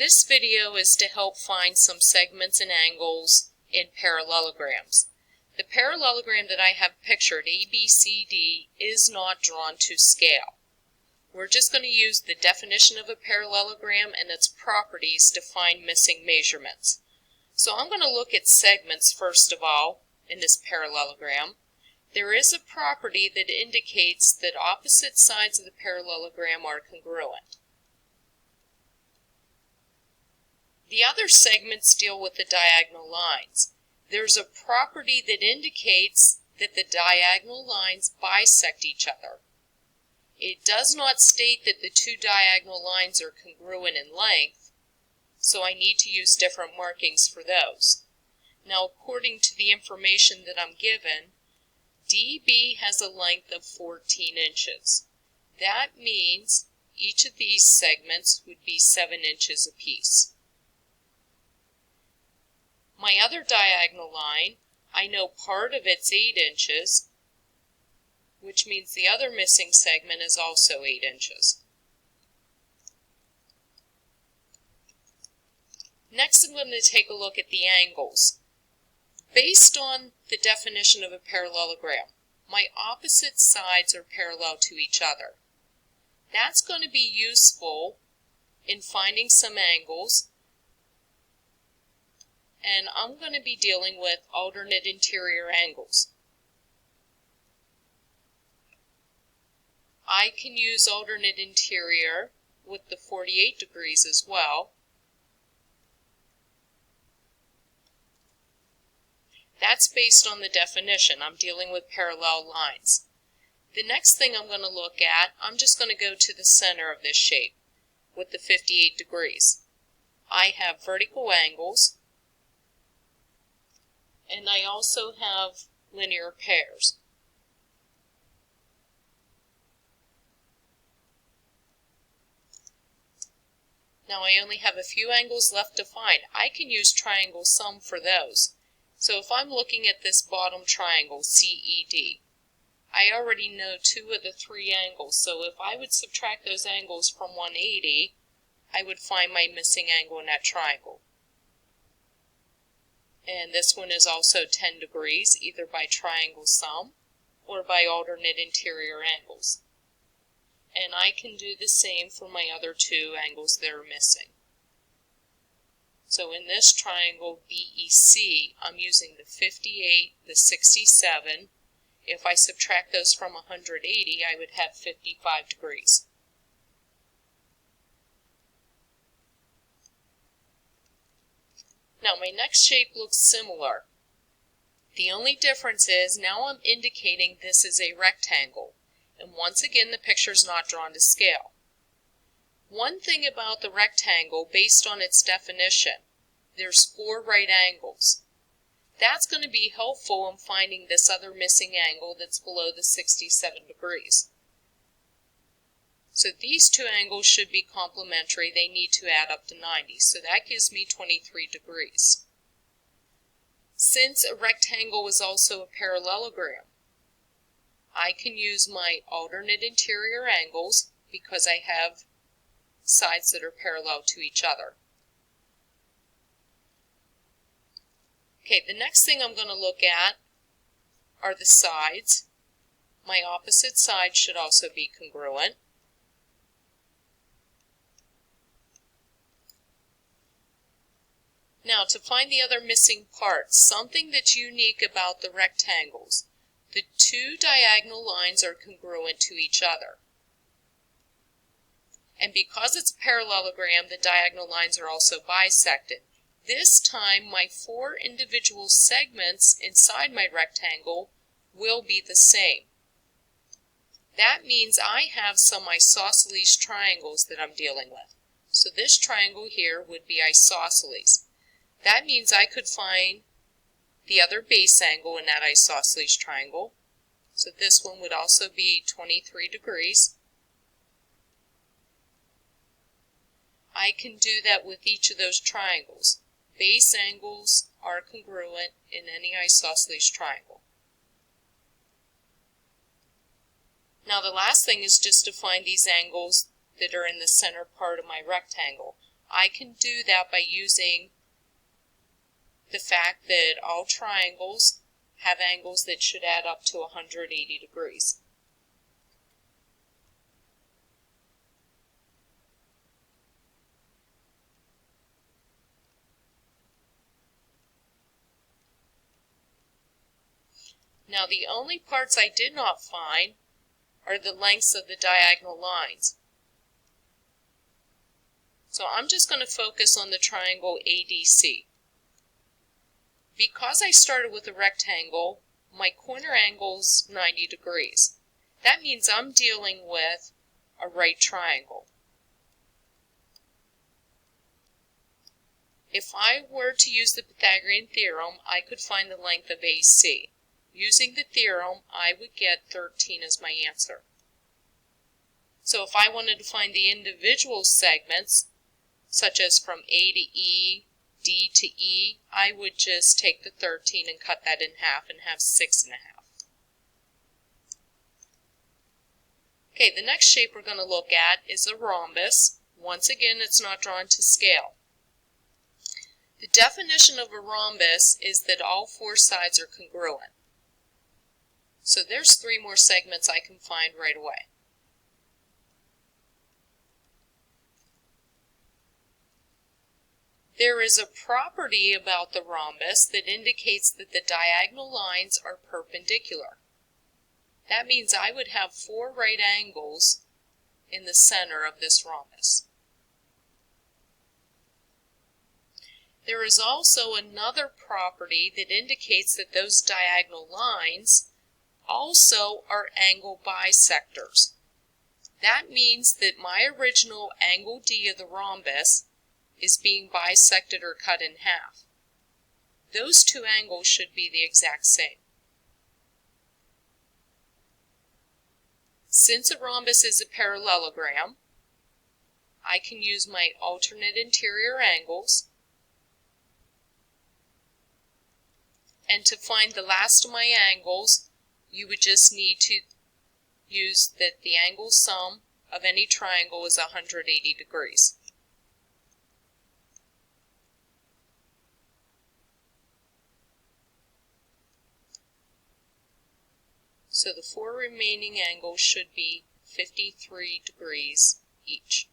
This video is to help find some segments and angles in parallelograms. The parallelogram that I have pictured, ABCD, is not drawn to scale. We're just going to use the definition of a parallelogram and its properties to find missing measurements. So I'm going to look at segments first of all in this parallelogram. There is a property that indicates that opposite sides of the parallelogram are congruent. The other segments deal with the diagonal lines. There's a property that indicates that the diagonal lines bisect each other. It does not state that the two diagonal lines are congruent in length, so I need to use different markings for those. Now, according to the information that I'm given, DB has a length of 14 inches. That means each of these segments would be 7 inches apiece. My other diagonal line, I know part of it's 8 inches, which means the other missing segment is also 8 inches. Next, I'm going to take a look at the angles. Based on the definition of a parallelogram, my opposite sides are parallel to each other. That's going to be useful in finding some angles, and I'm going to be dealing with alternate interior angles. I can use alternate interior with the 48 degrees as well. That's based on the definition. I'm dealing with parallel lines. The next thing I'm going to look at, I'm just going to go to the center of this shape with the 58 degrees. I have vertical angles, and I also have linear pairs. Now I only have a few angles left to find. I can use triangle sum for those. So if I'm looking at this bottom triangle, CED, I already know 2 of the 3 angles, so if I would subtract those angles from 180, I would find my missing angle in that triangle. And this one is also 10 degrees, either by triangle sum or by alternate interior angles. And I can do the same for my other 2 angles that are missing. So in this triangle BEC, I'm using the 58, the 67. If I subtract those from 180, I would have 55 degrees. Now my next shape looks similar. The only difference is now I'm indicating this is a rectangle. And once again, the picture is not drawn to scale. One thing about the rectangle, based on its definition, there's 4 right angles. That's going to be helpful in finding this other missing angle that's below the 67 degrees. So these 2 angles should be complementary. They need to add up to 90. So that gives me 23 degrees. Since a rectangle is also a parallelogram, I can use my alternate interior angles because I have sides that are parallel to each other. Okay, the next thing I'm going to look at are the sides. My opposite side should also be congruent. Now, to find the other missing parts, something that's unique about the rectangles, the 2 diagonal lines are congruent to each other. And because it's a parallelogram, the diagonal lines are also bisected. This time, my 4 individual segments inside my rectangle will be the same. That means I have some isosceles triangles that I'm dealing with. So this triangle here would be isosceles. That means I could find the other base angle in that isosceles triangle. So this one would also be 23 degrees. I can do that with each of those triangles. Base angles are congruent in any isosceles triangle. Now the last thing is just to find these angles that are in the center part of my rectangle. I can do that by using the fact that all triangles have angles that should add up to 180 degrees. Now the only parts I did not find are the lengths of the diagonal lines. So I'm just going to focus on the triangle ADC. Because I started with a rectangle, my corner angle's 90 degrees. That means I'm dealing with a right triangle. If I were to use the Pythagorean theorem, I could find the length of AC. Using the theorem, I would get 13 as my answer. So if I wanted to find the individual segments, such as from A to E, D to E, I would just take the 13 and cut that in half and have 6.5. Okay, the next shape we're going to look at is a rhombus. Once again, it's not drawn to scale. The definition of a rhombus is that all four sides are congruent. So there's 3 more segments I can find right away. There is a property about the rhombus that indicates that the diagonal lines are perpendicular. That means I would have 4 right angles in the center of this rhombus. There is also another property that indicates that those diagonal lines also are angle bisectors. That means that my original angle D of the rhombus is being bisected or cut in half. Those 2 angles should be the exact same. Since a rhombus is a parallelogram, I can use my alternate interior angles, and to find the last of my angles, you would just need to use that the angle sum of any triangle is 180 degrees. So the 4 remaining angles should be 53 degrees each.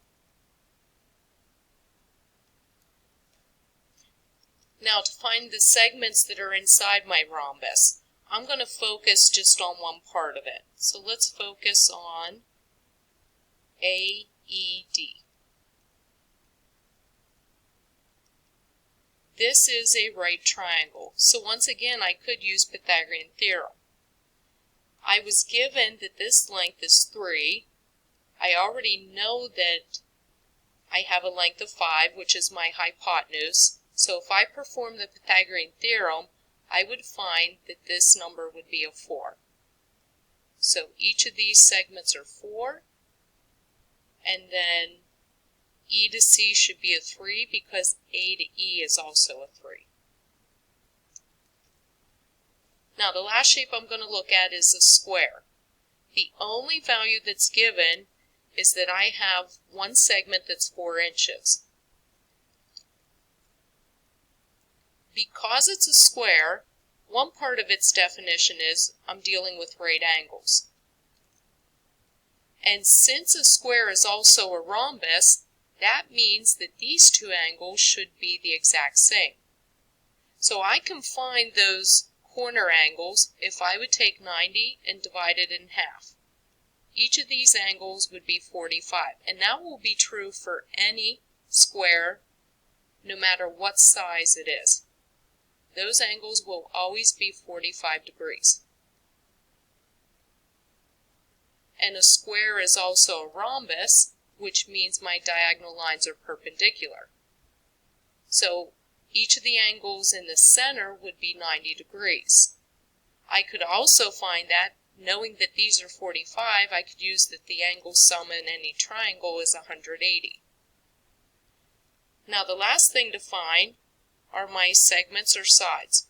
Now to find the segments that are inside my rhombus, I'm going to focus just on one part of it. So let's focus on AED. This is a right triangle. So once again, I could use Pythagorean theorem. I was given that this length is 3. I already know that I have a length of 5, which is my hypotenuse. So if I perform the Pythagorean theorem, I would find that this number would be a 4. So each of these segments are 4, and then E to C should be a 3 because A to E is also a 3. Now the last shape I'm going to look at is a square. The only value that's given is that I have one segment that's 4 inches. Because it's a square, one part of its definition is I'm dealing with right angles. And since a square is also a rhombus, that means that these 2 angles should be the exact same. So I can find those corner angles if I would take 90 and divide it in half. Each of these angles would be 45, and that will be true for any square, no matter what size it is. Those angles will always be 45 degrees. And a square is also a rhombus, which means my diagonal lines are perpendicular. So each of the angles in the center would be 90 degrees. I could also find that, knowing that these are 45, I could use that the angle sum in any triangle is 180. Now the last thing to find are my segments or sides.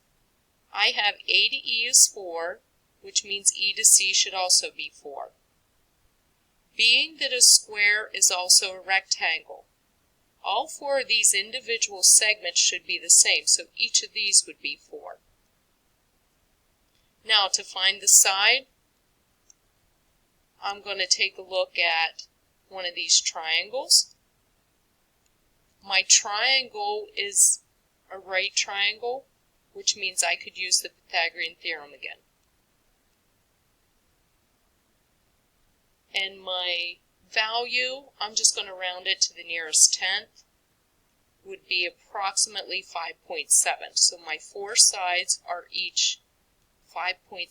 I have A to E is 4, which means E to C should also be 4. Being that a square is also a rectangle, All 4 of these individual segments should be the same, so each of these would be 4. Now to find the side, I'm going to take a look at one of these triangles. My triangle is a right triangle, which means I could use the Pythagorean theorem again. And my value, I'm just going to round it to the nearest tenth, would be approximately 5.7. So my 4 sides are each 5.7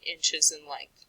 inches in length.